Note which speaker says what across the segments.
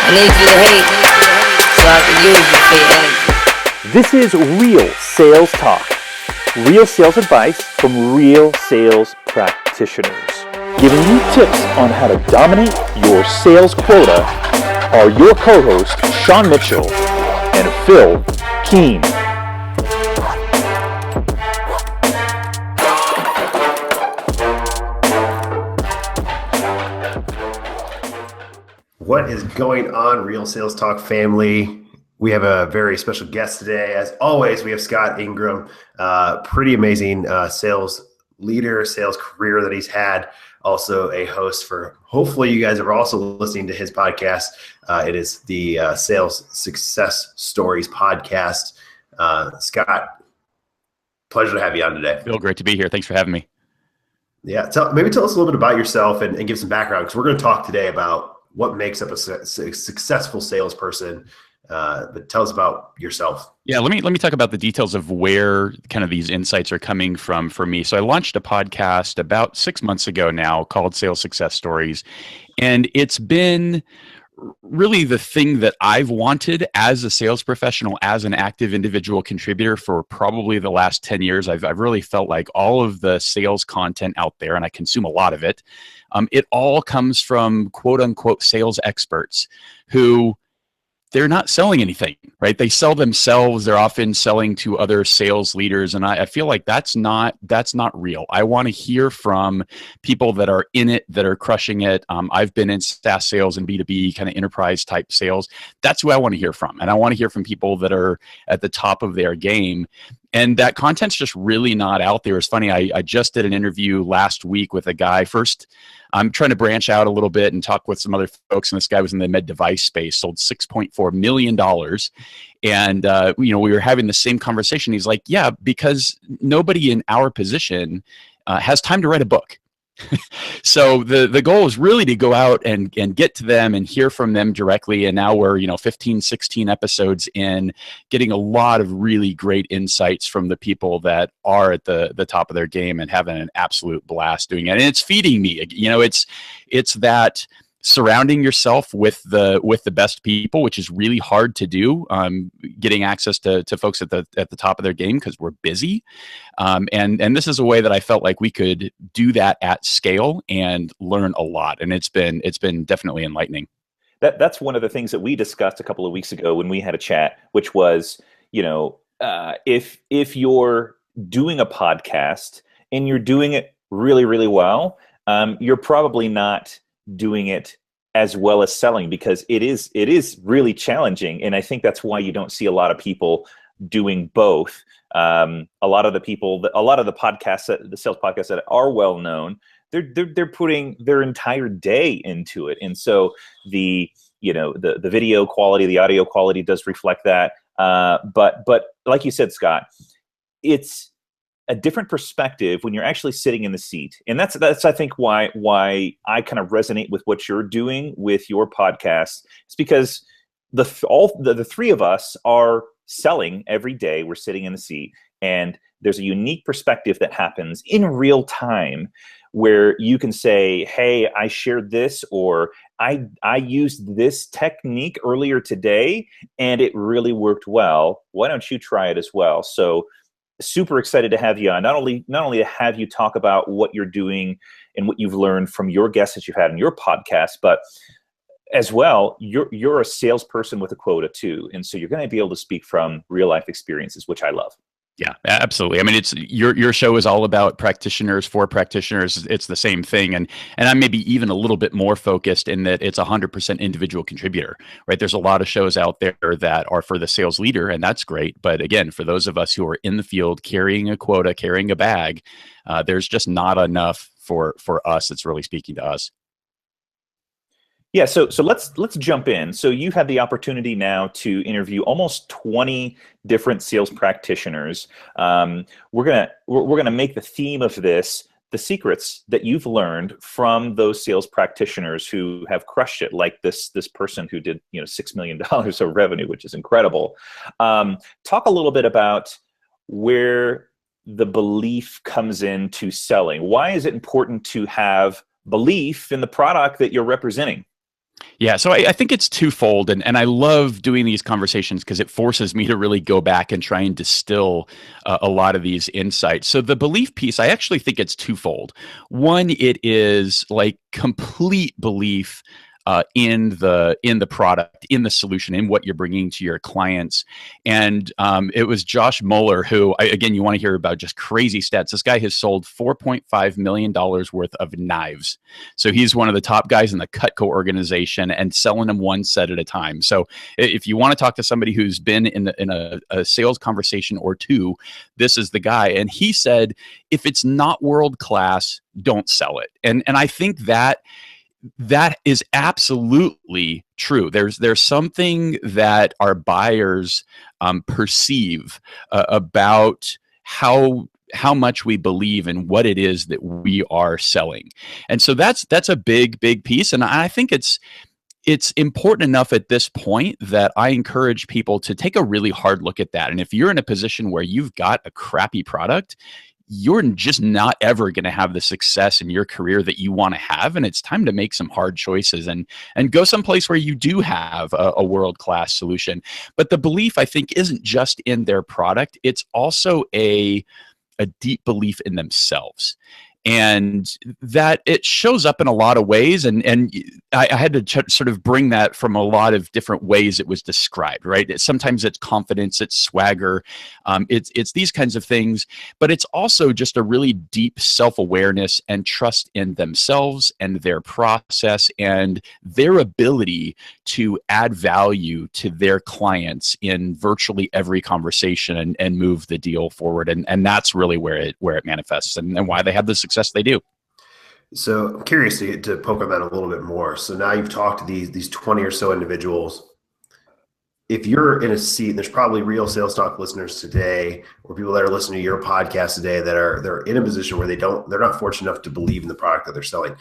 Speaker 1: I need you to hate so I can use you for your energy.
Speaker 2: This is Real Sales Talk. Real sales advice from real sales practitioners. Giving you tips on how to dominate your sales quota are your co-hosts Sean Mitchell and Phill Keen.
Speaker 3: What is going on, Real Sales Talk family? We have a very special guest today. As always, we have Scott Ingram, pretty amazing sales leader, sales career that he's had. Also a host for, hopefully you guys are also listening to his podcast. It is the Sales Success Stories podcast. Scott, pleasure to have you on today.
Speaker 4: Phill, great to be here. Thanks for having me.
Speaker 3: Yeah, maybe tell us a little bit about yourself and give some background, because we're going to talk today about what makes up a successful salesperson. But tell us about yourself.
Speaker 4: Yeah, let me talk about the details of where kind of these insights are coming from for me. So I launched a podcast about 6 months ago now called Sales Success Stories, and it's been really the thing that I've wanted as a sales professional, as an active individual contributor for probably the last 10 years. I've really felt like all of the sales content out there, and I consume a lot of it, it all comes from quote unquote sales experts who they're not selling anything, right? They sell themselves. They're often selling to other sales leaders. And I feel like that's not real. I want to hear from people that are in it, that are crushing it. I've been in SaaS sales and B2B kind of enterprise type sales. That's who I want to hear from. And I want to hear from people that are at the top of their game. And that content's just really not out there. It's funny, I just did an interview last week with a guy. First, I'm trying to branch out a little bit and talk with some other folks. And this guy was in the med device space, sold $6.4 million. And, we were having the same conversation. He's like, yeah, because nobody in our position has time to write a book. So the goal is really to go out and get to them and hear from them directly. And now we're, 15, 16 episodes in, getting a lot of really great insights from the people that are at the top of their game and having an absolute blast doing it. And it's feeding me, it's that surrounding yourself with the best people, which is really hard to do, getting access to folks at the top of their game because we're busy. And this is a way that I felt like we could do that at scale and learn a lot. And it's been definitely enlightening.
Speaker 5: That's one of the things that we discussed a couple of weeks ago when we had a chat, which was, if you're doing a podcast and you're doing it really, really well, you're probably not doing it as well as selling, because it is really challenging. And I think that's why you don't see a lot of people doing both. A lot of the podcasts, the sales podcasts that are well known, they're putting their entire day into it. And so the video quality, the audio quality does reflect that. But like you said, Scott, it's a different perspective when you're actually sitting in the seat. And that's I think why I kind of resonate with what you're doing with your podcast. It's because the three of us are selling every day. We're sitting in the seat, and there's a unique perspective that happens in real time where you can say, hey, I shared this, or I used this technique earlier today and it really worked well. Why don't you try it as well? So super excited to have you on. Not only to have you talk about what you're doing and what you've learned from your guests that you've had in your podcast, but as well, you're a salesperson with a quota too, and so you're going to be able to speak from real life experiences, which I love.
Speaker 4: Yeah, absolutely. I mean, it's your show is all about practitioners for practitioners. It's the same thing, and I'm maybe even a little bit more focused in that it's 100% individual contributor, right? There's a lot of shows out there that are for the sales leader, and that's great. But again, for those of us who are in the field carrying a quota, carrying a bag, there's just not enough for us. It's really speaking to us.
Speaker 5: Yeah, so let's jump in. So you've had the opportunity now to interview almost 20 different sales practitioners. We're gonna make the theme of this the secrets that you've learned from those sales practitioners who have crushed it, like this person who did $6 million of revenue, which is incredible. Talk a little bit about where the belief comes into selling. Why is it important to have belief in the product that you're representing?
Speaker 4: Yeah, so I think it's twofold, and I love doing these conversations because it forces me to really go back and try and distill a lot of these insights. So the belief piece, I actually think it's twofold. One, it is like complete belief in the product, in the solution, in what you're bringing to your clients. And it was Josh Mueller who, again, you want to hear about just crazy stats. This guy has sold $4.5 million worth of knives. So he's one of the top guys in the Cutco organization and selling them one set at a time. So if you want to talk to somebody who's been in a sales conversation or two, this is the guy. And he said, if it's not world class, don't sell it. And I think that is absolutely true. There's something that our buyers perceive about how much we believe in what it is that we are selling. And so that's a big piece. And I think it's important enough at this point that I encourage people to take a really hard look at that. And if you're in a position where you've got a crappy product, you're just not ever going to have the success in your career that you want to have. And it's time to make some hard choices and go someplace where you do have a world-class solution. But the belief, I think, isn't just in their product. It's also a deep belief in themselves. And that it shows up in a lot of ways. And I had to sort of bring that from a lot of different ways it was described, right? Sometimes it's confidence, it's swagger, it's these kinds of things, but it's also just a really deep self-awareness and trust in themselves and their process and their ability to add value to their clients in virtually every conversation and move the deal forward. And that's really where it manifests and why they have the success they do.
Speaker 3: So I'm curious to poke on that a little bit more. So now you've talked to these 20 or so individuals. If you're in a seat, there's probably real sales talk listeners today, or people that are listening to your podcast today they're in a position where they're not fortunate enough to believe in the product that they're selling.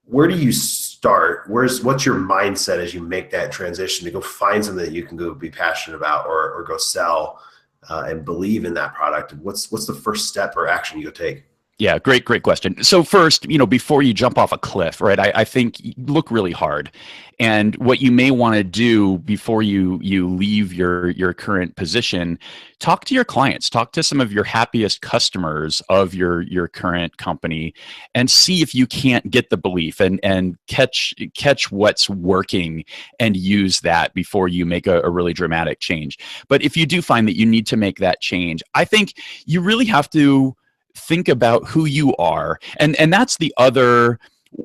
Speaker 3: Where do you start? What's your mindset as you make that transition to go find something that you can go be passionate about or go sell and believe in that product? What's the first step or action you go take?
Speaker 4: Yeah, great question. So first, before you jump off a cliff, right, I think look really hard. And what you may want to do before you leave your current position, talk to your clients, talk to some of your happiest customers of your current company and see if you can't get the belief and catch what's working and use that before you make a really dramatic change. But if you do find that you need to make that change, I think you really have to think about who you are. And that's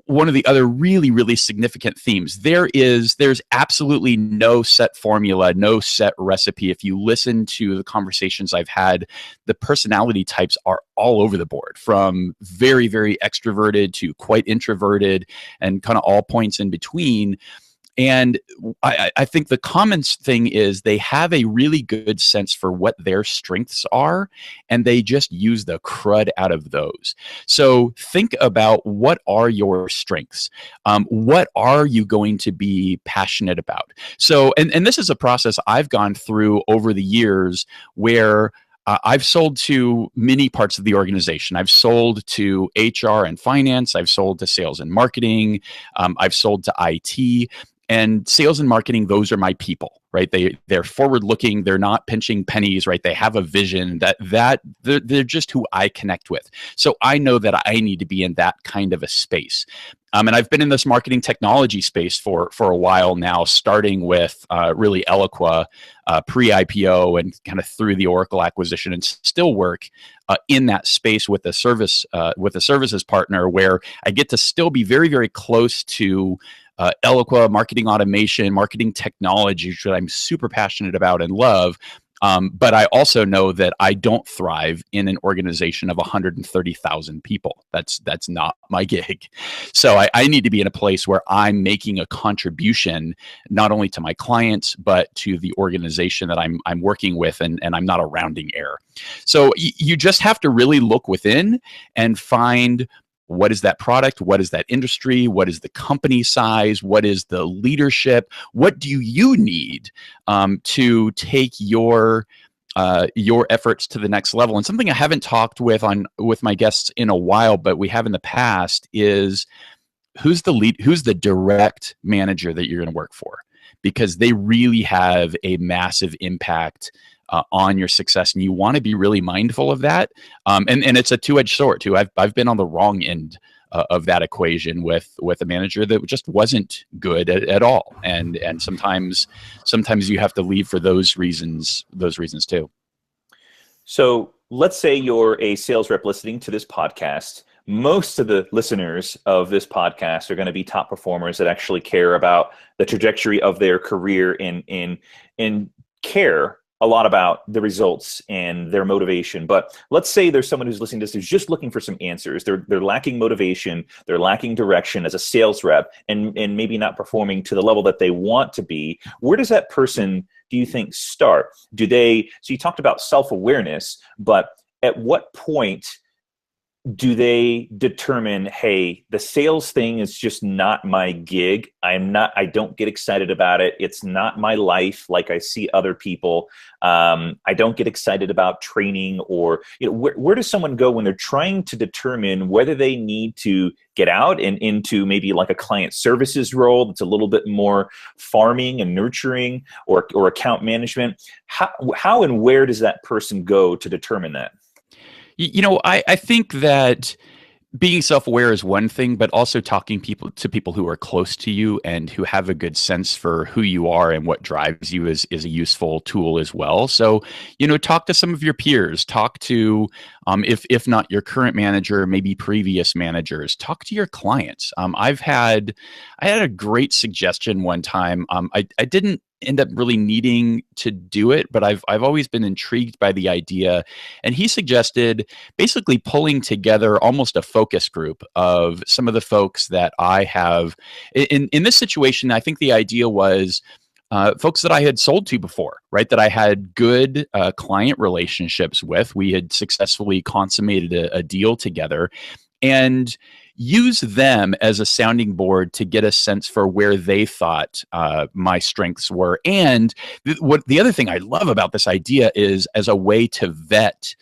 Speaker 4: one of the other really significant themes. There's absolutely no set formula, no set recipe. If you listen to the conversations I've had, the personality types are all over the board, from very extroverted to quite introverted and kind of all points in between. And I think the common thing is they have a really good sense for what their strengths are, and they just use the crud out of those. So think about, what are your strengths? What are you going to be passionate about? So, and this is a process I've gone through over the years where I've sold to many parts of the organization. I've sold to HR and finance. I've sold to sales and marketing. I've sold to IT. And sales and marketing, those are my people, right? They're forward looking. They're not pinching pennies, right? They have a vision that they're just who I connect with. So I know that I need to be in that kind of a space. And I've been in this marketing technology space for a while now, starting with really Eloqua pre-IPO and kind of through the Oracle acquisition, and still work in that space with a services partner where I get to still be very close to Eloqua, marketing automation, marketing technology, which I'm super passionate about and love. But I also know that I don't thrive in an organization of 130,000 people. That's not my gig. So I need to be in a place where I'm making a contribution, not only to my clients, but to the organization that I'm working with, and I'm not a rounding error. So you just have to really look within and find, what is that product? What is that industry? What is the company size? What is the leadership? What do you need to take your efforts to the next level? And something I haven't talked with my guests in a while, but we have in the past, is who's the direct manager that you're going to work for, because they really have a massive impact on your success, and you want to be really mindful of that. And it's a two-edged sword too. I've been on the wrong end of that equation with a manager that just wasn't good at all, and sometimes you have to leave for those reasons too.
Speaker 5: So let's say you're a sales rep listening to this podcast. Most of the listeners of this podcast are going to be top performers that actually care about the trajectory of their career and care a lot about the results and their motivation. But let's say there's someone who's listening to this who's just looking for some answers. They're lacking motivation, they're lacking direction as a sales rep, and maybe not performing to the level that they want to be. Where does that person, do you think, start? So you talked about self-awareness, but at what point do they determine, hey, the sales thing is just not my gig. I don't get excited about it. It's not my life like I see other people. I don't get excited about training, or where does someone go when they're trying to determine whether they need to get out and into maybe like a client services role that's a little bit more farming and nurturing, or account management? How and where does that person go to determine that?
Speaker 4: I think that being self-aware is one thing, but also talking to people who are close to you and who have a good sense for who you are and what drives you is a useful tool as well. So, talk to some of your peers, talk to, if not your current manager, maybe previous managers, talk to your clients. I had a great suggestion one time. I didn't end up really needing to do it, but I've always been intrigued by the idea. And he suggested basically pulling together almost a focus group of some of the folks that I have in this situation. I think the idea was folks that I had sold to before, right? That I had good client relationships with. We had successfully consummated a deal together, and use them as a sounding board to get a sense for where they thought my strengths were. And the other thing I love about this idea is as a way to vet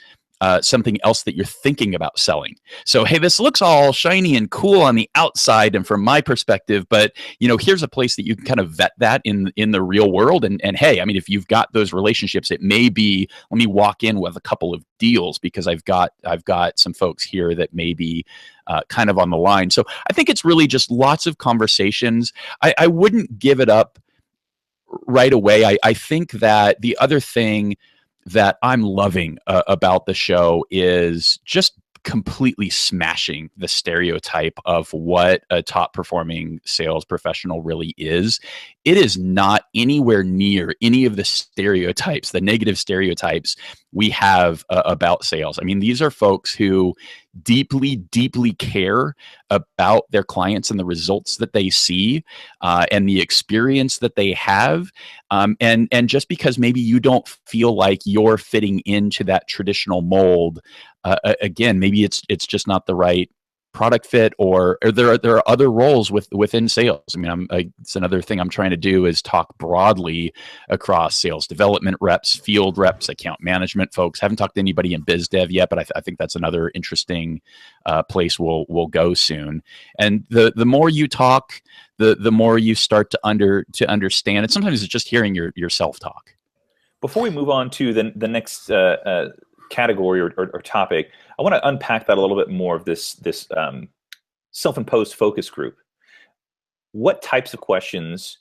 Speaker 4: something else that you're thinking about selling. So, hey, this looks all shiny and cool on the outside and from my perspective, but here's a place that you can kind of vet that in the real world. And hey, I mean, if you've got those relationships, it may be, let me walk in with a couple of deals because I've got some folks here that may be kind of on the line. So I think it's really just lots of conversations. I wouldn't give it up right away. I think that the other thing that I'm loving about the show is just completely smashing the stereotype of what a top performing sales professional really is. It is not anywhere near any of the stereotypes, the negative stereotypes we have about sales. I mean, these are folks who deeply, deeply care about their clients and the results that they see and the experience that they have. And just because maybe you don't feel like you're fitting into that traditional mold, again, maybe it's just not the right product fit, or there are other roles within sales. I mean, it's another thing I'm trying to do is talk broadly across sales development reps, field reps, account management folks. Haven't talked to anybody in biz dev yet, but I think that's another interesting place we'll go soon. And the more you talk, the more you start to understand. And sometimes it's just hearing your self talk.
Speaker 5: Before we move on to the next category or topic, I want to unpack that a little bit more of this self-imposed focus group. What types of questions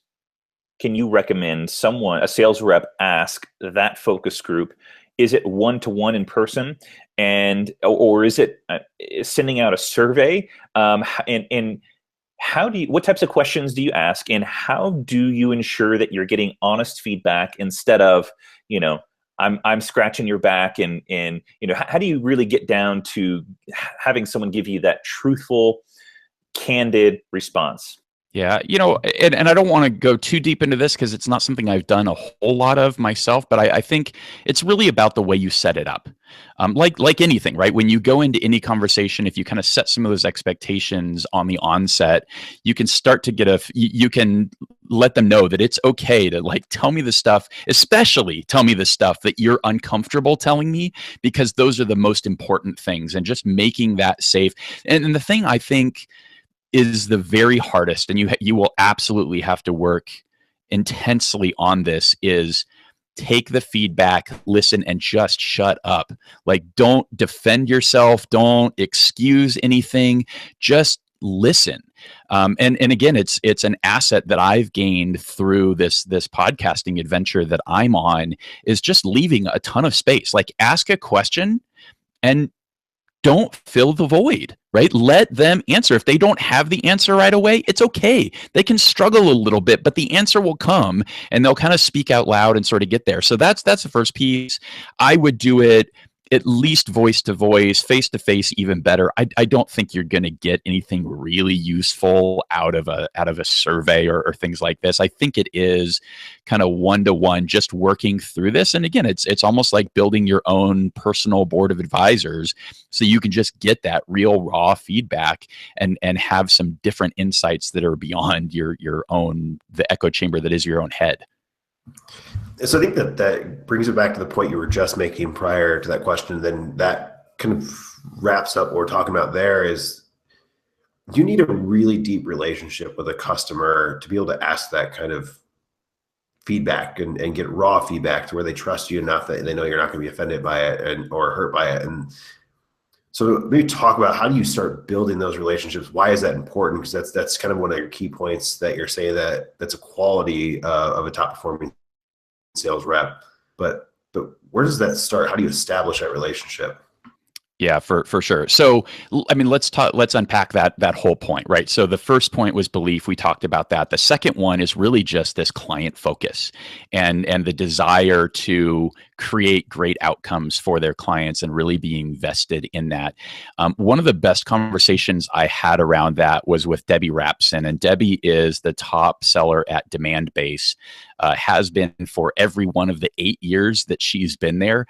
Speaker 5: can you recommend a sales rep, ask that focus group? Is it one-to-one in person, or is it sending out a survey? And what types of questions do you ask, and how do you ensure that you're getting honest feedback instead of, I'm scratching your back, and how do you really get down to having someone give you that truthful, candid response?
Speaker 4: Yeah, and I don't want to go too deep into this because it's not something I've done a whole lot of myself, but I think it's really about the way you set it up. Like anything, right? When you go into any conversation, if you kind of set some of those expectations on the onset, you can start to you can let them know that it's okay to tell me the stuff, especially tell me the stuff that you're uncomfortable telling me, because those are the most important things, and just making that safe. And the thing I think is the very hardest, and you will absolutely have to work intensely on this, is take the feedback, listen, and just shut up. Like, don't defend yourself, don't excuse anything, just listen. And again, it's an asset that I've gained through this podcasting adventure that I'm on, is just leaving a ton of space. Like, ask a question and don't fill the void, right? Let them answer. If they don't have the answer right away, it's okay. They can struggle a little bit, but the answer will come, and they'll kind of speak out loud and sort of get there. So that's the first piece. I would do it at least voice to voice, face to face, even better. I don't think you're going to get anything really useful out of a survey or things like this. I think it is kind of one-to-one, just working through this. And again, it's almost like building your own personal board of advisors, so you can just get that real raw feedback and have some different insights that are beyond your own, the echo chamber that is your own head.
Speaker 3: So I think that brings it back to the point you were just making prior to that question. Then that kind of wraps up what we're talking about there. Is you need a really deep relationship with a customer to be able to ask that kind of feedback and get raw feedback to where they trust you enough that they know you're not going to be offended by it or hurt by it. And so maybe talk about, how do you start building those relationships? Why is that important? Because that's kind of one of your key points that you're saying, that's a quality of a top performing sales rep. But where does that start? How do you establish that relationship?
Speaker 4: Yeah, for sure. So, I mean, let's unpack that whole point, right? So the first point was belief. We talked about that. The second one is really just this client focus and the desire to create great outcomes for their clients and really being vested in that. One of the best conversations I had around that was with Debbie Rapson, and Debbie is the top seller at Demandbase, has been for every one of the 8 years that she's been there.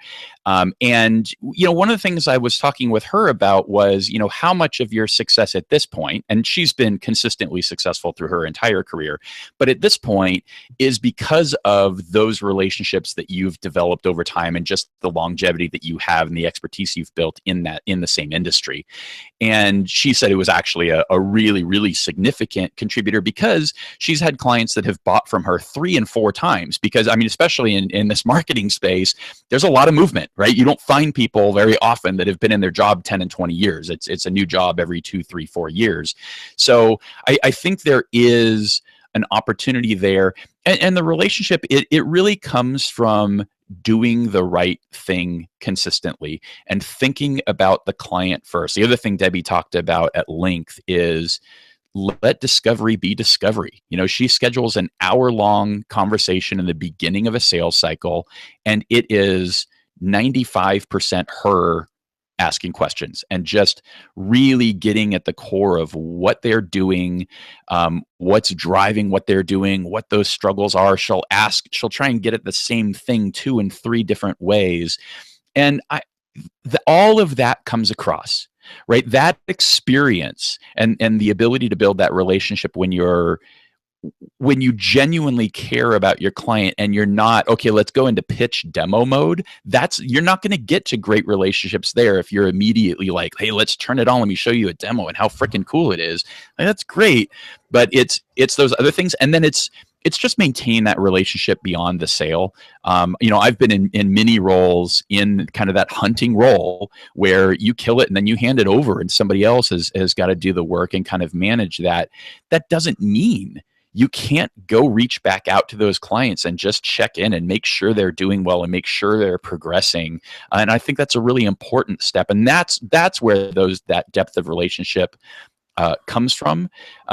Speaker 4: And, one of the things I was talking with her about was, how much of your success at this point, and she's been consistently successful through her entire career, but at this point is because of those relationships that you've developed over time and just the longevity that you have and the expertise you've built in the same industry. And she said it was actually a really, really significant contributor, because she's had clients that have bought from her 3 and 4 times. Because, I mean, especially in this marketing space, there's a lot of movement, right? You don't find people very often that have been in their job 10 and 20 years. It's a new job every 2, 3, 4 years. So I think there is an opportunity there. And the relationship, it really comes from doing the right thing consistently and thinking about the client first. The other thing Debbie talked about at length is let discovery be discovery. She schedules an hour-long conversation in the beginning of a sales cycle, and it is 95% her asking questions and just really getting at the core of what they're doing, what's driving what they're doing, what those struggles are. She'll try and get at the same thing 2 and 3 different ways. And all of that comes across, right? That experience and the ability to build that relationship when you genuinely care about your client and you're not, okay, let's go into pitch demo mode. You're not going to get to great relationships there if you're immediately like, hey, let's turn it on. Let me show you a demo and how freaking cool it is. Like, that's great. But it's those other things. And then it's just maintain that relationship beyond the sale. I've been in many roles in kind of that hunting role where you kill it and then you hand it over and somebody else has got to do the work and kind of manage that. That doesn't mean you can't go reach back out to those clients and just check in and make sure they're doing well and make sure they're progressing. And I think that's a really important step. And that's where that depth of relationship comes from.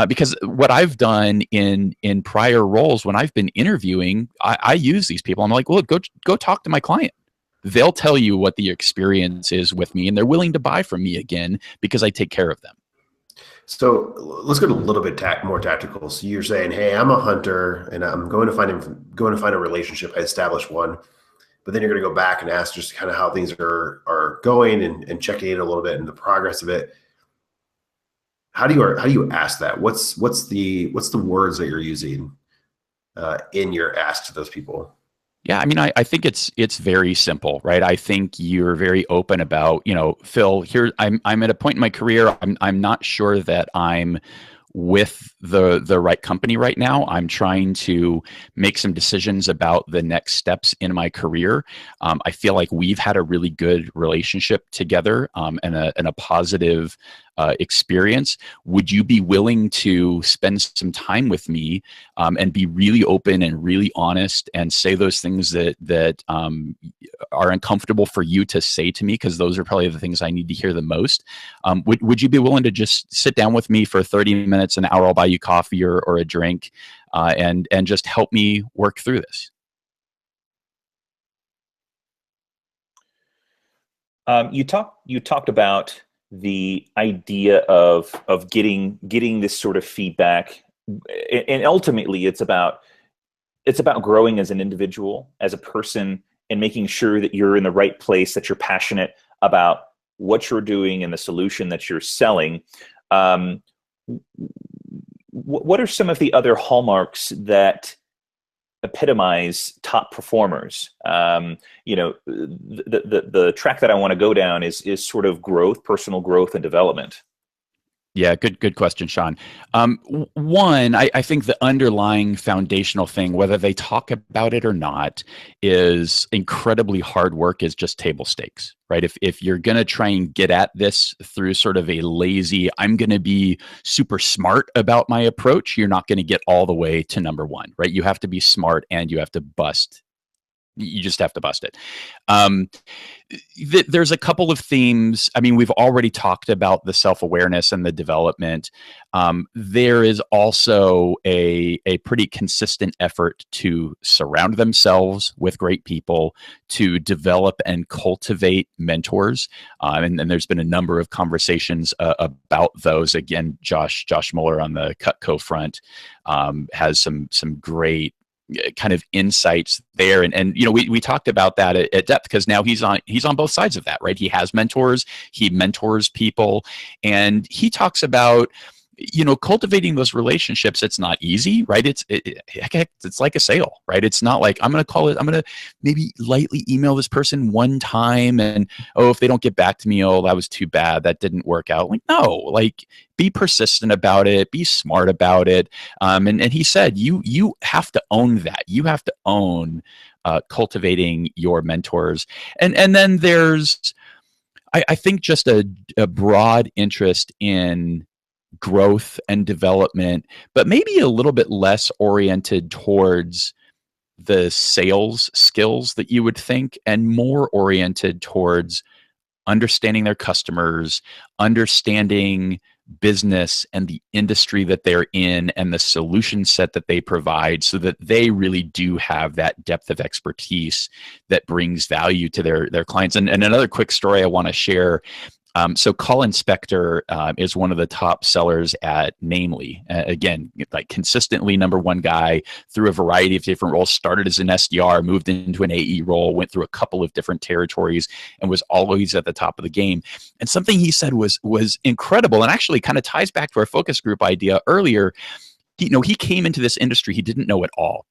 Speaker 4: Because what I've done in prior roles when I've been interviewing, I use these people. I'm like, well, go talk to my client. They'll tell you what the experience is with me, and they're willing to buy from me again because I take care of them.
Speaker 3: So let's get a little bit more tactical. So you're saying, hey, I'm a hunter and I'm going to find a relationship. I establish one, but then you're going to go back and ask just kind of how things are going and checking in a little bit and the progress of it. How do you ask that? What's the words that you're using in your ask to those people?
Speaker 4: Yeah, I mean, I think it's very simple, right? I think you're very open about, Phill, here I'm at a point in my career. I'm not sure that I'm with the right company right now. I'm trying to make some decisions about the next steps in my career. I feel like we've had a really good relationship together, and a positive experience. Would you be willing to spend some time with me, and be really open and really honest and say those things that are uncomfortable for you to say to me? Because those are probably the things I need to hear the most. Would you be willing to just sit down with me for 30 minutes, an hour? I'll buy you coffee or a drink, and just help me work through this.
Speaker 5: You talked about the idea of getting this sort of feedback, and ultimately it's about growing as an individual, as a person, and making sure that you're in the right place, that you're passionate about what you're doing and the solution that you're selling. What are some of the other hallmarks that epitomize top performers? The track that I want to go down is sort of growth, personal growth and development.
Speaker 4: Yeah, good question, Sean. One, I think the underlying foundational thing, whether they talk about it or not, is incredibly hard work is just table stakes, right? If you're going to try and get at this through sort of a lazy, I'm going to be super smart about my approach, you're not going to get all the way to number one, right? You have to be smart and you have to bust. You just have to bust it. There's a couple of themes. I mean, we've already talked about the self-awareness and the development. There is also a pretty consistent effort to surround themselves with great people, to develop and cultivate mentors. And there's been a number of conversations about those. Again, Josh Mueller on the Cutco front has some great kind of insights there, and we talked about that at depth, because now he's on both sides of that, right? He has mentors, he mentors people, and he talks about cultivating those relationships. It's not easy, right? It's like a sale, right? It's not like I'm going to maybe lightly email this person one time, and if they don't get back to me, that was too bad, that didn't work out. Like, no, like, be persistent about it, be smart about it. And he said, you have to own that. You have to own cultivating your mentors. And then there's, I think, just a broad interest in growth and development, but maybe a little bit less oriented towards the sales skills that you would think, and more oriented towards understanding their customers, understanding business and the industry that they're in and the solution set that they provide, so that they really do have that depth of expertise that brings value to their clients. And another quick story I want to share. So Colin Spector is one of the top sellers at Namely. Again, like consistently number one guy through a variety of different roles. Started as an SDR, moved into an AE role, went through a couple of different territories, and was always at the top of the game. And something he said was incredible, and actually kind of ties back to our focus group idea earlier. He came into this industry, he didn't know it all.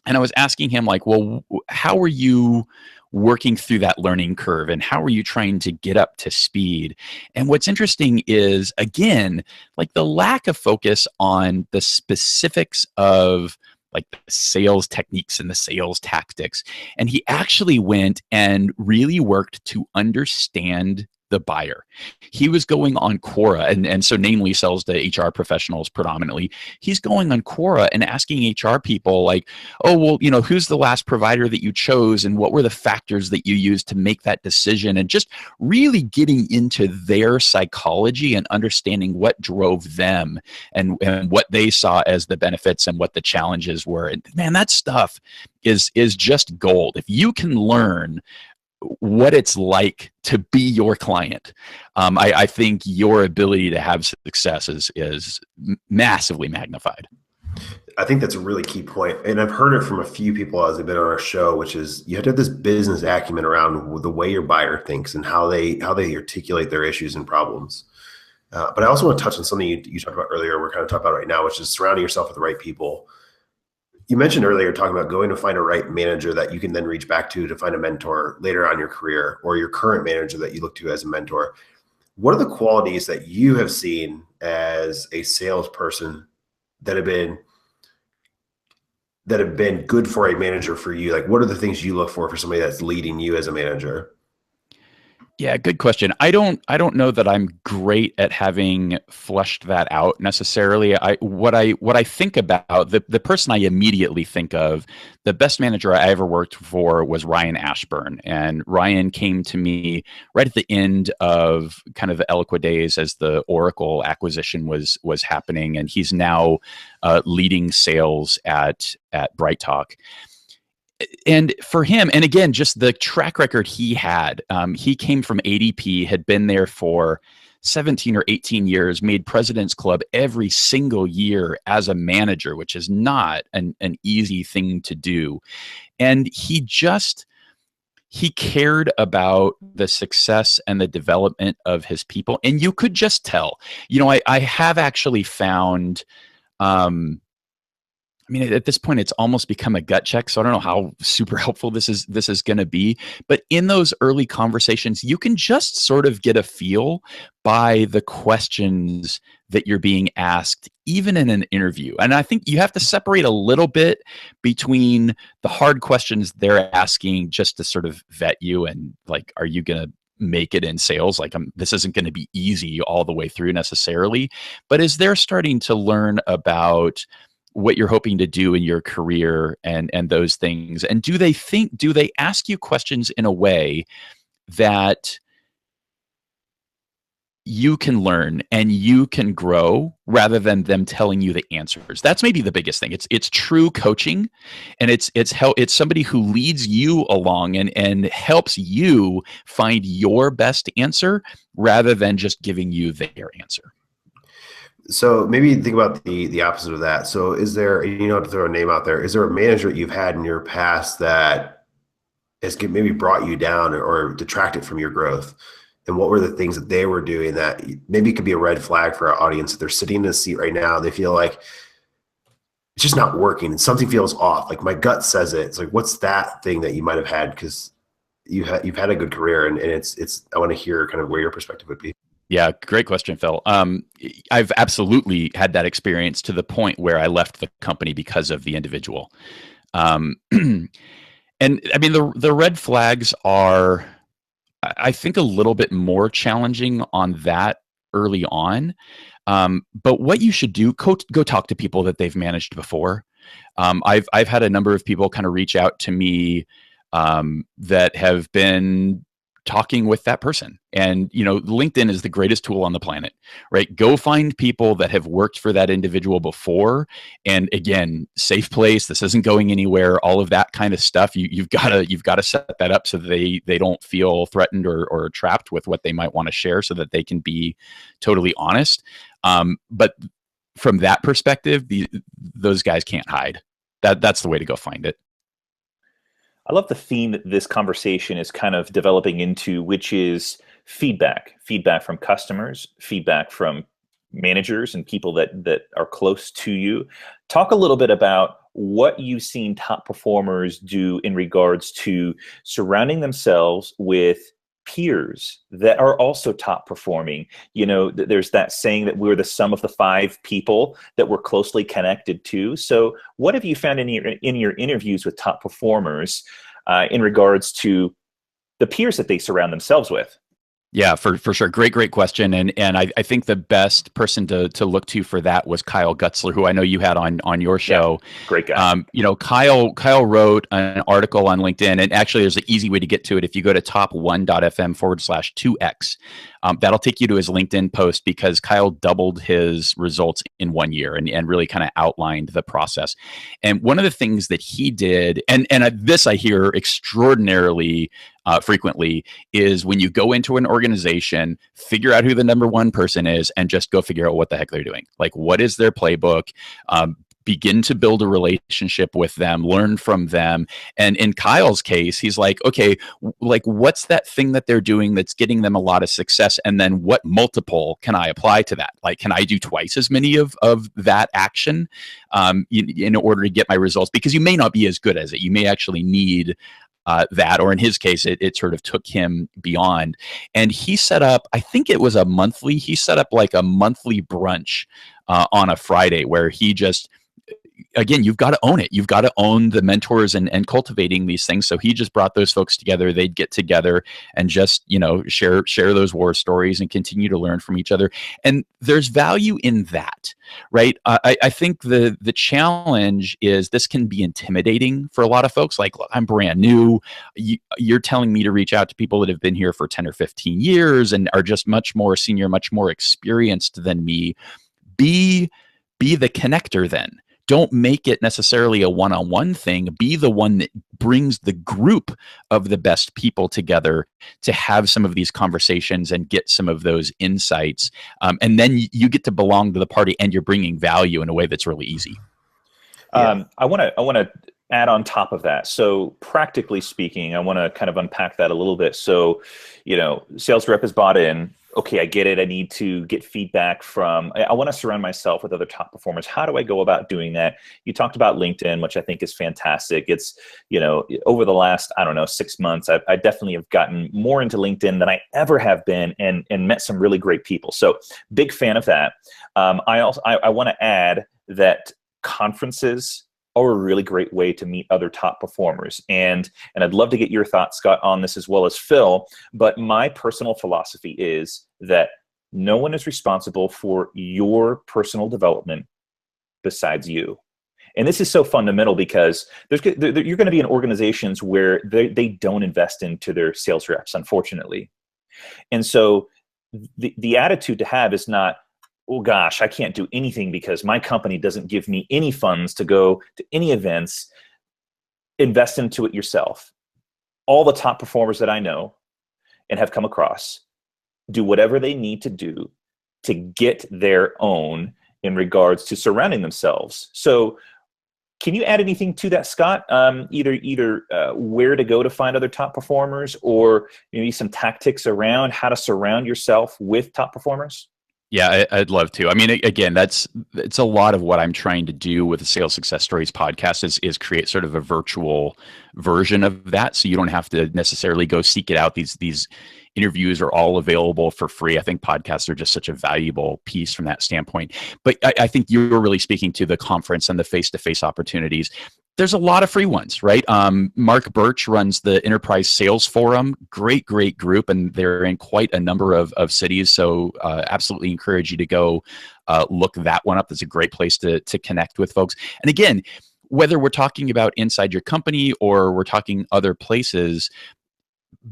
Speaker 4: And I was asking him, like, well, how are you working through that learning curve, and how are you trying to get up to speed? And what's interesting is, again, like, the lack of focus on the specifics of like the sales techniques and the sales tactics. And he actually went and really worked to understand the buyer. He was going on Quora, and so Namely sells to HR professionals predominantly. He's going on Quora and asking HR people, like, oh, well, who's the last provider that you chose, and what were the factors that you used to make that decision, and just really getting into their psychology and understanding what drove them, and what they saw as the benefits and what the challenges were. And man, that stuff is just gold. If you can learn what it's like to be your client, I think your ability to have success is massively magnified.
Speaker 3: I think that's a really key point. And I've heard it from a few people as they've been on our show, which is you have to have this business acumen around the way your buyer thinks and how they articulate their issues and problems. But I also want to touch on something you talked about earlier, we're kind of talking about right now, which is surrounding yourself with the right people. You mentioned earlier talking about going to find a right manager that you can then reach back to find a mentor later on in your career, or your current manager that you look to as a mentor. what are the qualities that you have seen as a salesperson that have been good for a manager for you? Like, what are the things you look for somebody that's leading you as a manager?
Speaker 4: Yeah, good question. I don't know that I'm great at having fleshed that out necessarily. What I think about, the person I immediately think of, the best manager I ever worked for was Ryan Ashburn. And Ryan came to me right at the end of kind of the Eloqua days as the Oracle acquisition was happening, and he's now leading sales at BrightTalk. And for him, and again, just the track record he had, he came from ADP, had been there for 17 or 18 years, made President's Club every single year as a manager, which is not an easy thing to do. And he cared about the success and the development of his people. And you could just tell, I have actually found, I mean, at this point, it's almost become a gut check. So I don't know how super helpful this is going to be. But in those early conversations, you can just sort of get a feel by the questions that you're being asked, even in an interview. And I think you have to separate a little bit between the hard questions they're asking just to sort of vet you and like, are you going to make it in sales? Like, this isn't going to be easy all the way through necessarily. But as they're starting to learn about what you're hoping to do in your career and those things, and do they ask you questions in a way that you can learn and you can grow rather than them telling you the answers? That's maybe the biggest thing. It's true coaching, and it's somebody who leads you along and helps you find your best answer rather than just giving you their answer.
Speaker 3: So maybe think about the opposite of that. So is there, you know, to throw a name out there, is there a manager that you've had in your past that has maybe brought you down or detracted from your growth? And what were the things that they were doing that maybe could be a red flag for our audience? If they're sitting in a seat right now, they feel like it's just not working and something feels off. Like my gut says it. It's like, what's that thing that you might've had? Because you've had a good career, and it's, I want to hear kind of where your perspective would be.
Speaker 4: Yeah, great question, Phil. I've absolutely had that experience to the point where I left the company because of the individual. And I mean, the red flags are, I think, a little bit more challenging on that early on. But what you should do, go talk to people that they've managed before. I've had a number of people kind of reach out to me that have been talking with that person. And, LinkedIn is the greatest tool on the planet, right? Go find people that have worked for that individual before. And again, safe place, this isn't going anywhere, all of that kind of stuff. You've got to set that up so that they don't feel threatened or trapped with what they might want to share, so that they can be totally honest. But from that perspective, those guys can't hide. That's the way to go find it.
Speaker 5: I love the theme that this conversation is kind of developing into, which is feedback from customers, feedback from managers and people that are close to you. Talk a little bit about what you've seen top performers do in regards to surrounding themselves with peers that are also top performing. There's that saying that we're the sum of the 5 people that we're closely connected to. So what have you found in your interviews with top performers in regards to the peers that they surround themselves with?
Speaker 4: Yeah, for sure. Great question. And I think the best person to look to for that was Kyle Gutzler, who I know you had on your show.
Speaker 5: Yeah, great guy.
Speaker 4: Kyle wrote an article on LinkedIn, and actually there's an easy way to get to it. If you go to top1.fm/2x, that'll take you to his LinkedIn post, because Kyle doubled his results in 1 year and really kind of outlined the process. And one of the things that he did, and this I hear extraordinarily frequently, is when you go into an organization, figure out who the number one person is and just go figure out what the heck they're doing. Like, what is their playbook? Begin to build a relationship with them, learn from them. And in Kyle's case, he's like, okay, like, what's that thing that they're doing that's getting them a lot of success? And then what multiple can I apply to that? Like, can I do twice as many of that action in order to get my results? Because you may not be as good as it. You may actually need that, or in his case, it sort of took him beyond. And he set up, I think it was he set up like a monthly brunch on a Friday where he just, again, you've got to own it. You've got to own the mentors and cultivating these things. So he just brought those folks together. They'd get together and just, share those war stories and continue to learn from each other. And there's value in that, right? I think the challenge is this can be intimidating for a lot of folks. Like, look, I'm brand new. You're telling me to reach out to people that have been here for 10 or 15 years and are just much more senior, much more experienced than me. Be the connector then. Don't make it necessarily a one-on-one thing. Be the one that brings the group of the best people together to have some of these conversations and get some of those insights. And then you get to belong to the party, and you're bringing value in a way that's really easy.
Speaker 5: I want to add on top of that. So practically speaking, I want to kind of unpack that a little bit. So, sales rep is bought in. Okay, I get it. I need to get feedback I want to surround myself with other top performers. How do I go about doing that? You talked about LinkedIn, which I think is fantastic. It's, over the last, 6 months, I definitely have gotten more into LinkedIn than I ever have been and met some really great people. So big fan of that. I want to add that conferences are a really great way to meet other top performers. And I'd love to get your thoughts, Scott, on this as well as Phill. But my personal philosophy is that no one is responsible for your personal development besides you. And this is so fundamental because you're going to be in organizations where they don't invest into their sales reps, unfortunately. And so the attitude to have is not, oh gosh, I can't do anything because my company doesn't give me any funds to go to any events. Invest into it yourself. All the top performers that I know and have come across do whatever they need to do to get their own in regards to surrounding themselves. So can you add anything to that, Scott? Either where to go to find other top performers, or maybe some tactics around how to surround yourself with top performers?
Speaker 4: Yeah, I'd love to. I mean, again, it's a lot of what I'm trying to do with the Sales Success Stories podcast is create sort of a virtual version of that, so you don't have to necessarily go seek it out. These interviews are all available for free. I think podcasts are just such a valuable piece from that standpoint. But I think you're really speaking to the conference and the face-to-face opportunities. There's a lot of free ones, right? Mark Birch runs the Enterprise Sales Forum. Great group, and they're in quite a number of cities. So absolutely encourage you to go look that one up. That's a great place to connect with folks. And again, whether we're talking about inside your company or we're talking other places,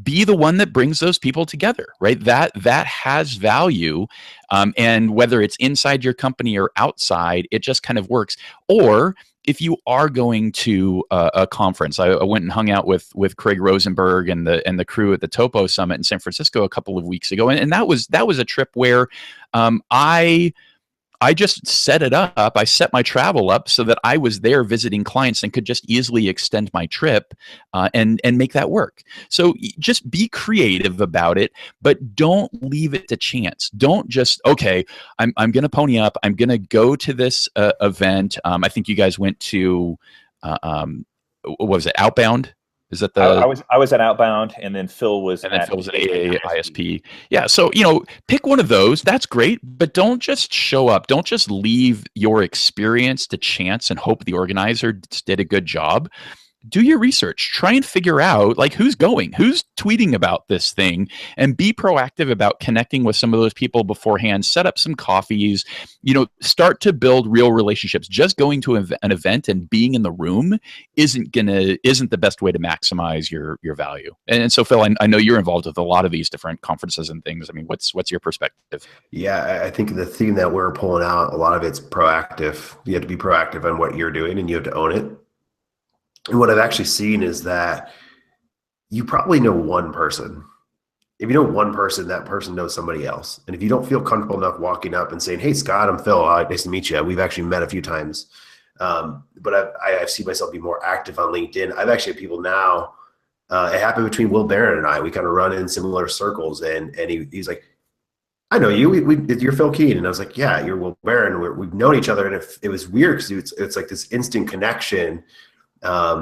Speaker 4: be the one that brings those people together, right? That has value. And whether it's inside your company or outside, it just kind of works. Or if you are going to a conference, I went and hung out with Craig Rosenberg and the crew at the Topo Summit in San Francisco a couple of weeks ago, and that was a trip where I just set it up. I set my travel up so that I was there visiting clients and could just easily extend my trip and make that work. So just be creative about it, but don't leave it to chance. Don't just, okay, I'm going to pony up. I'm going to go to this event. I think you guys went to, what was it, Outbound? Is that the?
Speaker 5: I was at Outbound, and then Phill was
Speaker 4: at AA ISP. Yeah, so pick one of those. That's great, but don't just show up. Don't just leave your experience to chance and hope the organizer did a good job. Do your research. Try and figure out who's going, who's tweeting about this thing, and be proactive about connecting with some of those people beforehand. Set up some coffees, start to build real relationships. Just going to an event and being in the room isn't the best way to maximize your value. And so, Phill, I know you're involved with a lot of these different conferences and things. I mean, what's your perspective?
Speaker 3: Yeah, I think the theme that we're pulling out, a lot of it's proactive. You have to be proactive on what you're doing, and you have to own it. And what I've actually seen is that you probably know one person. If you know one person, that person knows somebody else. And if you don't feel comfortable enough walking up and saying, "Hey, Scott, I'm Phill. Nice to meet you. We've actually met a few times." But I've seen myself be more active on LinkedIn. I've actually had people now. It happened between Will Barron and I. We kind of run in similar circles, and he's like, "I know you. You're Phill Keene." And I was like, "Yeah, you're Will Barron. We've known each other." And it was weird because it's like this instant connection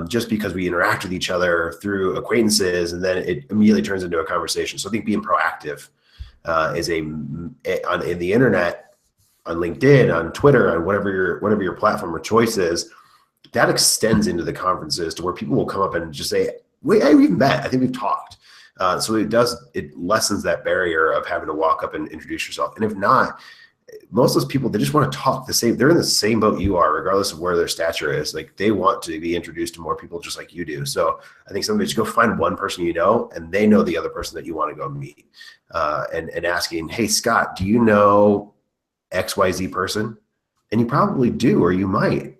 Speaker 3: just because we interact with each other through acquaintances, and then it immediately turns into a conversation. So I think being proactive in the internet, on LinkedIn, on Twitter, on whatever your platform of choice is, that extends into the conferences to where people will come up and just say, "Wait, we've met. I think we've talked." So it lessens that barrier of having to walk up and introduce yourself. And if not, most of those people, they just want to talk the same. They're in the same boat you are, regardless of where their stature is. Like, they want to be introduced to more people just like you do. So I think somebody just go find one person you know, and they know the other person that you want to go meet, and asking, "Hey, Scott, do you know XYZ person?" And you probably do, or you might.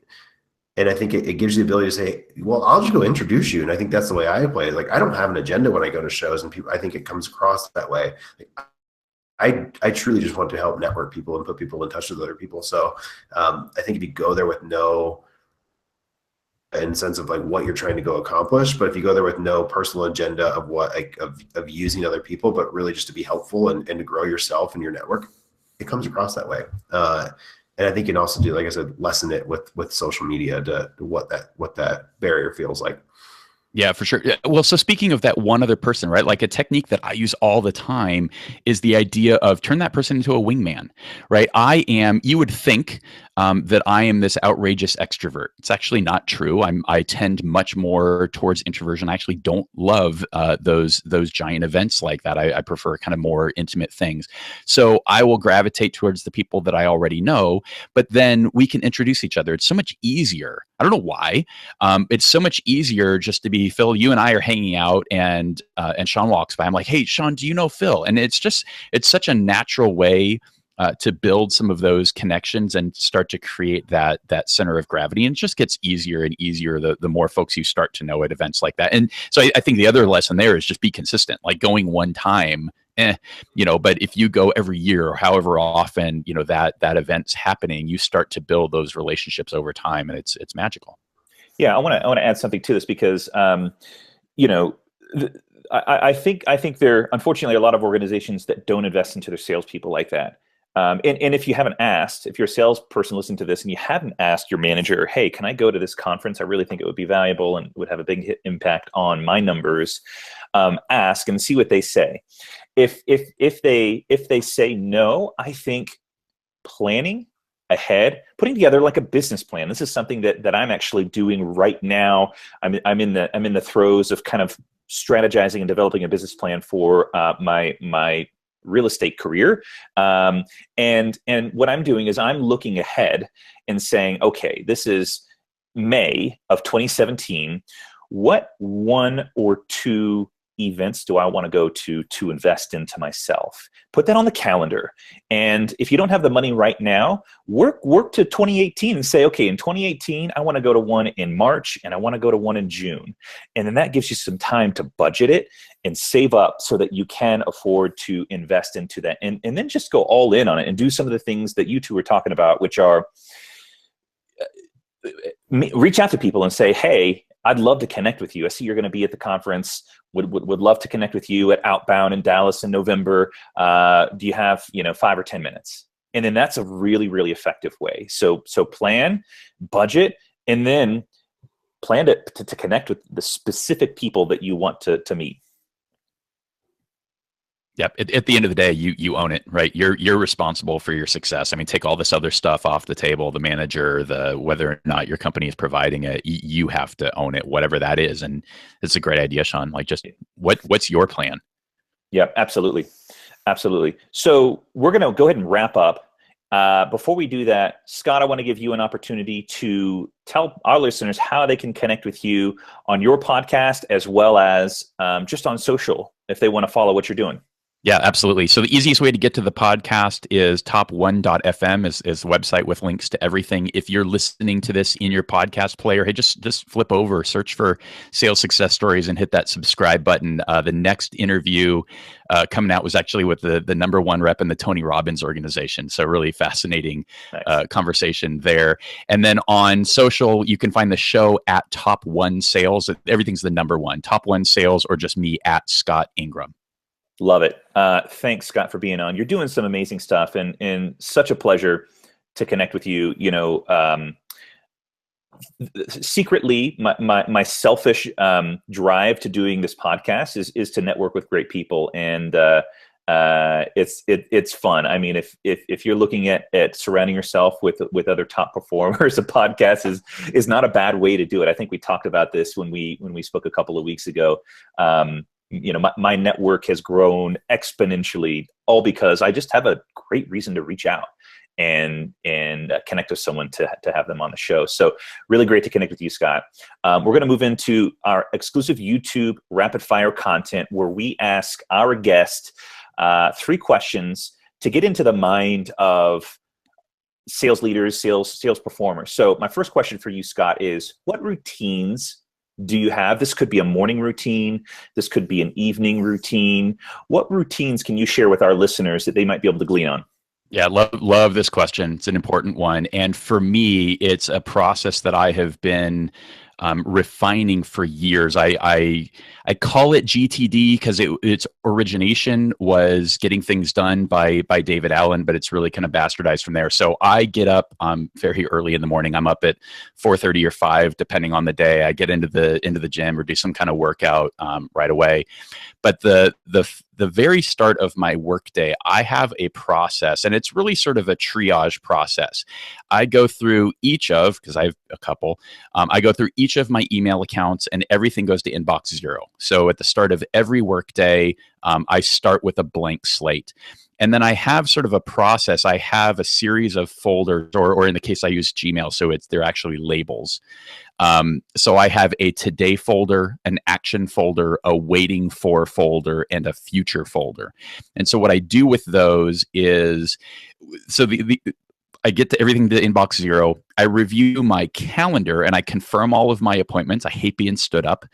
Speaker 3: And I think it gives you the ability to say, "Well, I'll just go introduce you." And I think that's the way I play. Like, I don't have an agenda when I go to shows, and people, I think it comes across that way. Like, I truly just want to help network people and put people in touch with other people. So I think if you go there with no sense of like what you're trying to go accomplish, but if you go there with no personal agenda of of using other people, but really just to be helpful and to grow yourself and your network, it comes across that way. And I think you can also do, like I said, lessen it with social media to what that barrier feels like.
Speaker 4: Yeah, for sure. Yeah, well, so speaking of that one other person, right? Like, a technique that I use all the time is the idea of turn that person into a wingman, right? You would think that I am this outrageous extrovert. It's actually not true. I tend much more towards introversion. I actually don't love those giant events like that. I prefer kind of more intimate things. So I will gravitate towards the people that I already know, but then we can introduce each other. It's so much easier. I don't know why. It's so much easier just to be, Phill, you and I are hanging out, and Sean walks by. I'm like, "Hey, Sean, do you know Phill?" And it's such a natural way to build some of those connections and start to create that center of gravity. And it just gets easier and easier the more folks you start to know at events like that. And so I think the other lesson there is just be consistent. Like, going one time, but if you go every year or however often, that event's happening, you start to build those relationships over time, and it's magical.
Speaker 5: Yeah, I want to add something to this because, I think there are, unfortunately, a lot of organizations that don't invest into their salespeople like that. And if you haven't asked, if you're a salesperson listening to this and you haven't asked your manager, "Hey, can I go to this conference? I really think it would be valuable and would have a big impact on my numbers." Ask and see what they say. If they say no, I think planning ahead, putting together like a business plan. This is something that I'm actually doing right now. I'm in the throes of kind of strategizing and developing a business plan for my real estate career. And what I'm doing is I'm looking ahead and saying, okay, this is May of 2017. What one or two events do I want to go to invest into myself? Put that on the calendar. And if you don't have the money right now, work to 2018 and say, okay, in 2018, I want to go to one in March and I want to go to one in June. And then that gives you some time to budget it and save up so that you can afford to invest into that. And then just go all in on it and do some of the things that you two were talking about, which are reach out to people and say, "Hey, I'd love to connect with you. I see you're going to be at the conference. Would love to connect with you at Outbound in Dallas in November. Do you have 5 or 10 minutes?" And then that's a really, really effective way. So plan, budget, and then plan to connect with the specific people that you want to meet.
Speaker 4: Yep. At the end of the day, you own it, right? You're responsible for your success. I mean, take all this other stuff off the table, the manager, whether or not your company is providing it, you have to own it, whatever that is. And it's a great idea, Sean. Like, just what's your plan?
Speaker 5: Yeah, absolutely. Absolutely. So we're going to go ahead and wrap up. Before we do that, Scott, I want to give you an opportunity to tell our listeners how they can connect with you on your podcast, as well as just on social, if they want to follow what you're doing.
Speaker 4: Yeah, absolutely. So the easiest way to get to the podcast is top1.fm is the website with links to everything. If you're listening to this in your podcast player, hey, just flip over, search for Sales Success Stories and hit that subscribe button. The next interview coming out was actually with the #1 rep in the Tony Robbins organization. So really fascinating conversation there. And then on social, you can find the show at Top One Sales. Everything's the #1, Top One Sales, or just me at Scott Ingram.
Speaker 5: Love it. Thanks, Scott, for being on. You're doing some amazing stuff, and such a pleasure to connect with you. secretly, my selfish drive to doing this podcast is to network with great people, and it's fun. I mean, if you're looking at surrounding yourself with other top performers, a podcast is not a bad way to do it. I think we talked about this when we spoke a couple of weeks ago. My network has grown exponentially, all because I just have a great reason to reach out and connect with someone to have them on the show. So really great to connect with you, Scott. We're going to move into our exclusive YouTube rapid fire content where we ask our guest 3 questions to get into the mind of sales leaders, sales performers. So my first question for you, Scott, is what routines do you have? This could be a morning routine. This could be an evening routine. What routines can you share with our listeners that they might be able to glean on?
Speaker 4: Yeah, love this question. It's an important one. And for me, it's a process that I have been refining for years. I call it GTD because its origination was getting things done by David Allen, but it's really kind of bastardized from there. So I get up very early in the morning. I'm up at 4:30 or 5, depending on the day. I get into the gym or do some kind of workout right away. But the very start of my workday, I have a process, and it's really sort of a triage process. I go through because I have a couple, I go through each of my email accounts, and everything goes to inbox 0. So at the start of every workday, I start with a blank slate. And then I have sort of a process. I have a series of folders, or in the case I use Gmail, so they're actually labels. So I have a today folder, an action folder, a waiting for folder, and a future folder. And so what I do with those is, I get to everything to inbox 0. I review my calendar and I confirm all of my appointments. I hate being stood up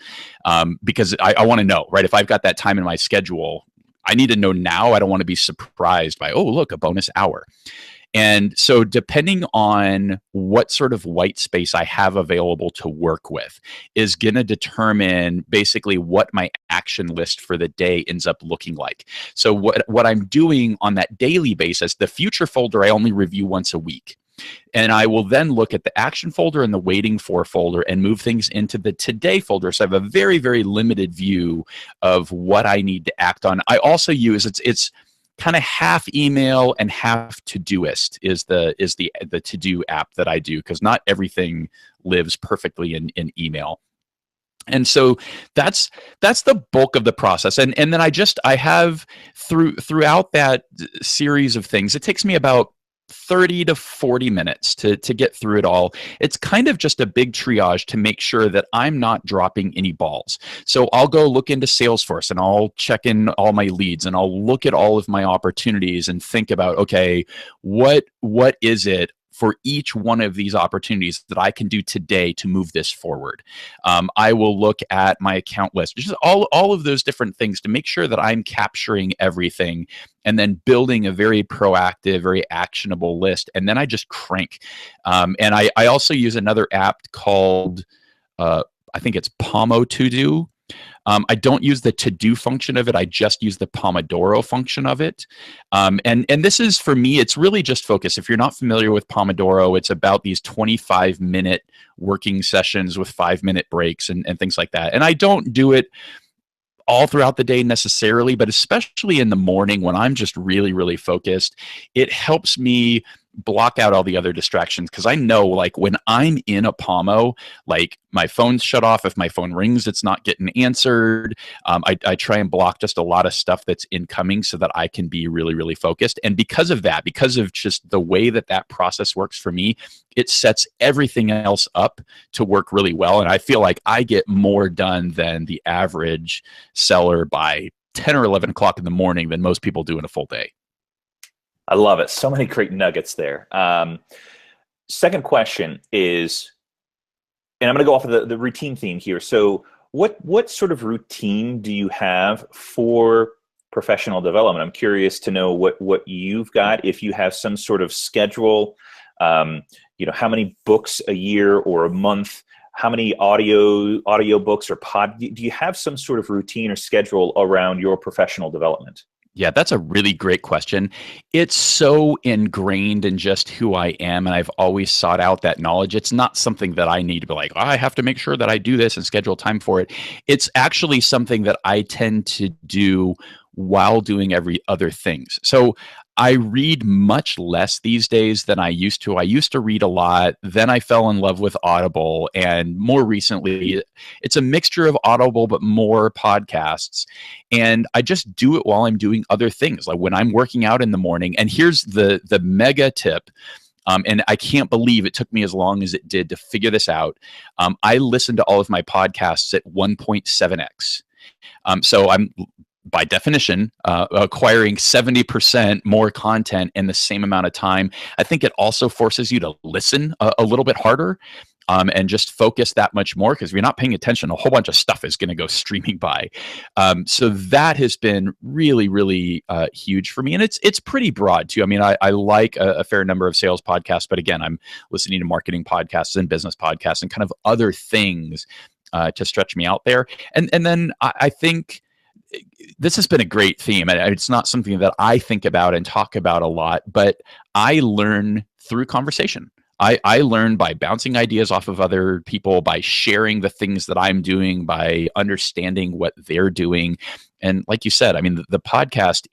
Speaker 4: because I want to know, right? If I've got that time in my schedule, I need to know now. I don't want to be surprised by, oh, look, a bonus hour. And so depending on what sort of white space I have available to work with is going to determine basically what my action list for the day ends up looking like. So what I'm doing on that daily basis, the future folder, I only review once a week. And I will then look at the action folder and the waiting for folder and move things into the today folder. So I have a very, very limited view of what I need to act on. I also use, it's kind of half email and half Todoist is the to-do app that I do, because not everything lives perfectly in email. And so that's the bulk of the process. And then I have throughout that series of things, it takes me about 30 to 40 minutes to get through it all. It's kind of just a big triage to make sure that I'm not dropping any balls. So I'll go look into Salesforce and I'll check in all my leads and I'll look at all of my opportunities and think about, okay, what is it for each one of these opportunities that I can do today to move this forward. I will look at my account list, just all of those different things to make sure that I'm capturing everything and then building a very proactive, very actionable list. And then I just crank. And I also use another app called, I think it's Pomo To Do. I don't use the to-do function of it. I just use the Pomodoro function of it. And this is, for me, it's really just focus. If you're not familiar with Pomodoro, it's about these 25-minute working sessions with 5-minute breaks and things like that. And I don't do it all throughout the day necessarily, but especially in the morning when I'm just really, really focused, it helps me block out all the other distractions, because I know, like, when I'm in a Pomo, like, my phone's shut off. If my phone rings, it's not getting answered. I try and block just a lot of stuff that's incoming so that I can be really, really focused. And because of that, because of just the way that process works for me, it sets everything else up to work really well. And I feel like I get more done than the average seller by 10 or 11 o'clock in the morning than most people do in a full day.
Speaker 5: I love it. So many great nuggets there. Second question is, and I'm going to go off of the routine theme here. So what sort of routine do you have for professional development? I'm curious to know what you've got, if you have some sort of schedule, how many books a year or a month, how many audio books or do you have some sort of routine or schedule around your professional development?
Speaker 4: Yeah, that's a really great question. It's so ingrained in just who I am, and I've always sought out that knowledge. It's not something that I need to be like, "Oh, I have to make sure that I do this and schedule time for it." It's actually something that I tend to do while doing every other things. So I read much less these days than I used to. I used to read a lot. Then I fell in love with Audible. And more recently, it's a mixture of Audible, but more podcasts. And I just do it while I'm doing other things, like when I'm working out in the morning. And here's the mega tip. And I can't believe it took me as long as it did to figure this out. I listen to all of my podcasts at 1.7x. So I'm by definition, acquiring 70% more content in the same amount of time. I think it also forces you to listen a little bit harder and just focus that much more, because if you're not paying attention, a whole bunch of stuff is going to go streaming by. So that has been really, really huge for me. And it's pretty broad too. I mean, I like a fair number of sales podcasts, but again, I'm listening to marketing podcasts and business podcasts and kind of other things to stretch me out there. And then I think this has been a great theme. And it's not something that I think about and talk about a lot, but I learn through conversation. I learn by bouncing ideas off of other people, by sharing the things that I'm doing, by understanding what they're doing. And like you said, I mean, the podcast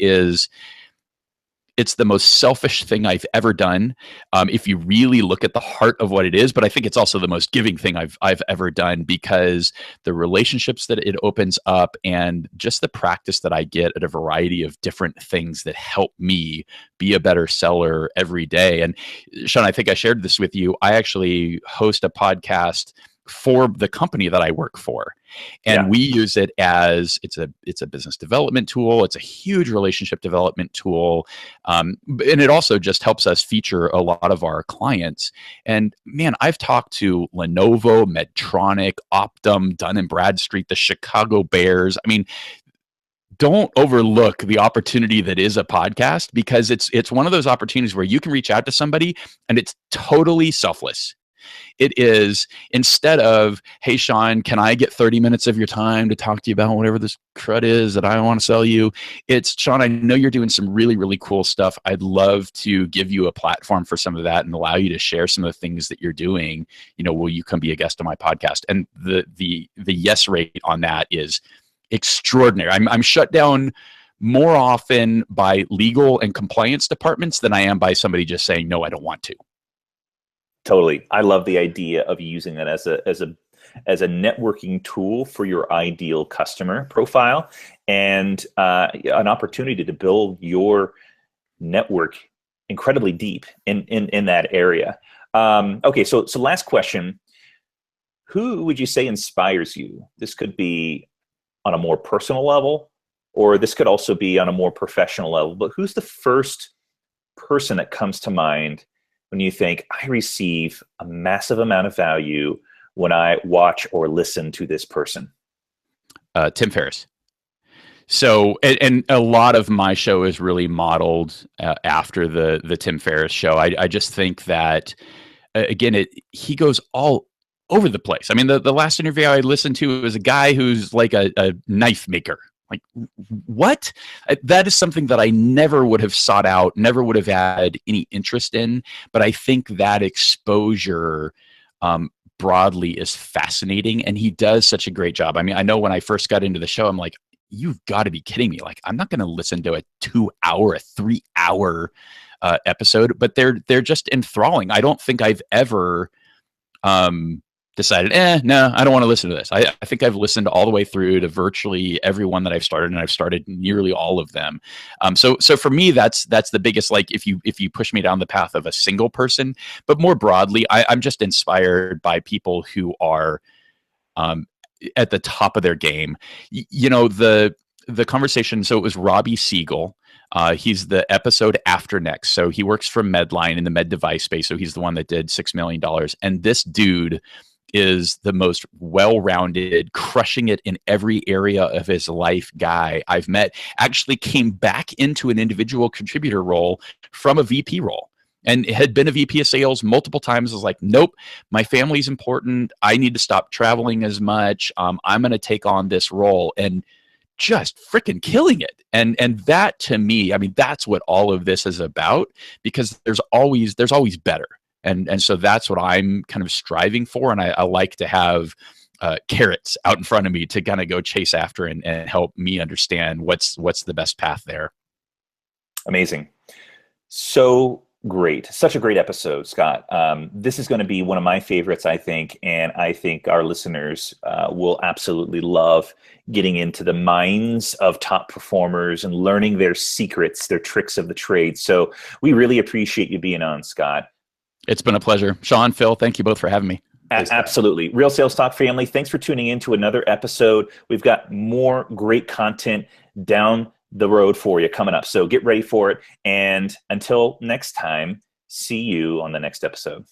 Speaker 4: it's the most selfish thing I've ever done, if you really look at the heart of what it is. But I think it's also the most giving thing I've ever done, because the relationships that it opens up and just the practice that I get at a variety of different things that help me be a better seller every day. And Sean, I think I shared this with you. I actually host a podcast for the company that I work for. And we use it as it's a business development tool. It's a huge relationship development tool. And it also just helps us feature a lot of our clients. And man, I've talked to Lenovo, Medtronic, Optum, Dun and Bradstreet, the Chicago Bears. I mean, don't overlook the opportunity that is a podcast, because it's one of those opportunities where you can reach out to somebody and it's totally selfless. It is, instead of, "Hey, Sean, can I get 30 minutes of your time to talk to you about whatever this crud is that I want to sell you?" It's, "Sean, I know you're doing some really, really cool stuff. I'd love to give you a platform for some of that and allow you to share some of the things that you're doing. Will you come be a guest on my podcast?" And the yes rate on that is extraordinary. I'm shut down more often by legal and compliance departments than I am by somebody just saying, "No, I don't want to."
Speaker 5: Totally. I love the idea of using that as a networking tool for your ideal customer profile, and an opportunity to build your network incredibly deep in that area. Okay, so last question. Who would you say inspires you? This could be on a more personal level, or this could also be on a more professional level, but who's the first person that comes to mind when you think, "I receive a massive amount of value when I watch or listen to this person"?
Speaker 4: Tim Ferriss. So, and a lot of my show is really modeled after the Tim Ferriss show. I just think that, again, he goes all over the place. I mean, the last interview I listened to was a guy who's like a knife maker. Like, what? That is something that I never would have sought out, never would have had any interest in. But I think that exposure broadly is fascinating, and he does such a great job. I mean, I know when I first got into the show, I'm like, "You've got to be kidding me. Like, I'm not going to listen to a 2-hour, a 3-hour episode," but they're just enthralling. I don't think I've ever decided, no, I don't want to listen to this. I think I've listened all the way through to virtually everyone that I've started, and I've started nearly all of them. So for me, that's the biggest, like, if you push me down the path of a single person, but more broadly, I'm just inspired by people who are at the top of their game. The conversation, so it was Robbie Siegel. He's the episode after next. So he works for Medline in the med device space. So he's the one that did $6 million. And this dude is the most well-rounded, crushing it in every area of his life guy I've met. Actually came back into an individual contributor role from a VP role, and had been a VP of sales multiple times. Was like, "Nope, my family's important. I need to stop traveling as much. I'm going to take on this role." And just freaking killing it. And that, to me, I mean, that's what all of this is about, because there's always better. And so that's what I'm kind of striving for. And I like to have carrots out in front of me to kind of go chase after and help me understand what's the best path there.
Speaker 5: Amazing. So great. Such a great episode, Scott. This is going to be one of my favorites, I think, and I think our listeners will absolutely love getting into the minds of top performers and learning their secrets, their tricks of the trade. So we really appreciate you being on, Scott.
Speaker 4: It's been a pleasure. Sean, Phill, thank you both for having me.
Speaker 5: Absolutely. Real Sales Talk family, thanks for tuning in to another episode. We've got more great content down the road for you coming up. So get ready for it. And until next time, see you on the next episode.